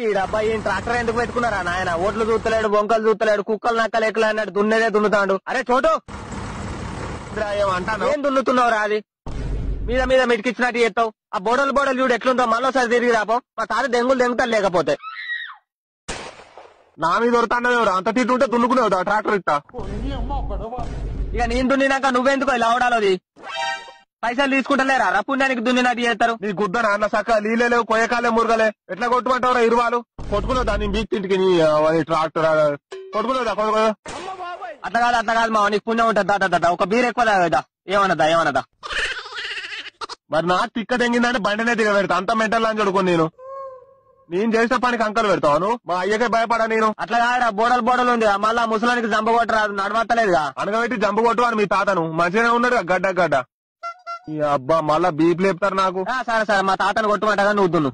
ఈ అబ్బాయి ట్రాక్టర్ ఎందుకు పెట్టుకున్నారా నాయన? ఓట్లు చూస్తలేడు, బొంకలు చూస్తలేడు, కుక్కలు నక్కలు ఎక్కలు అన్నాడు, దున్నేదే దున్నుతాడు. అరే చోటు ఏమంటాను? ఏం దున్నుతున్నావురా? అది మీద మీద మిటికిచ్చినట్టు చేస్తావు. ఆ బోడలు చూడు ఎట్లుందో, మళ్ళీసారి తిరిగి రాపో. మా తాత దెంగులు దెంగుతాడు లేకపోతే. నా మీద దొరుకుతాడు అంత తిట్టుంటే దున్నుకునేవు ట్రాక్టర్ ఇస్తా. ఇక నేను దున్నినాక నువ్వెందుకో ఇలా అవడాలోది? పైసలు తీసుకుంటలేరా? పుణ్యానికి దున్నినట్టు చేస్తారు. నీ గుద్ద నాన్న సక్క నీళ్ళే లేవు, కొయ్యకాలే మురగలే, ఎట్లా కొట్టుమంటావురా ఇరువాలు? కొట్టుకునేదా నీ బీక్ తింటికి నీ ట్రాక్టర్ కొట్టుకునేదా? అట్లా కాదు మా నీకు పుణ్యం ఉంటుంది. దాదా ఒక బీర్ ఎక్కువ తాగదా? ఏమన్నదా? మరి నాకు తిక్క తెంగిందంటే బండినే దిగ పెడతా. అంత మెంటల్ అని చూడుకుని నేను చేసిన పనికి అంకలు పెడతాను. మా అయ్యకే భయపడా నేను. అట్లా కాదురా, బోడలు ఉంది. మళ్ళా ముసలానికి జంబ కొట్టరాదు, నడవత్తలేదుగా. అనగబెట్టి జంబు కొట్టు అని మీ తాతను మంచిగానే ఉన్నాడు గడ్డ. ఈ అబ్బా మళ్ళా బీప్ లేపుతారు నాకు. సరే మా తాతను కొట్టుమంటగా నువ్వు దున్ను.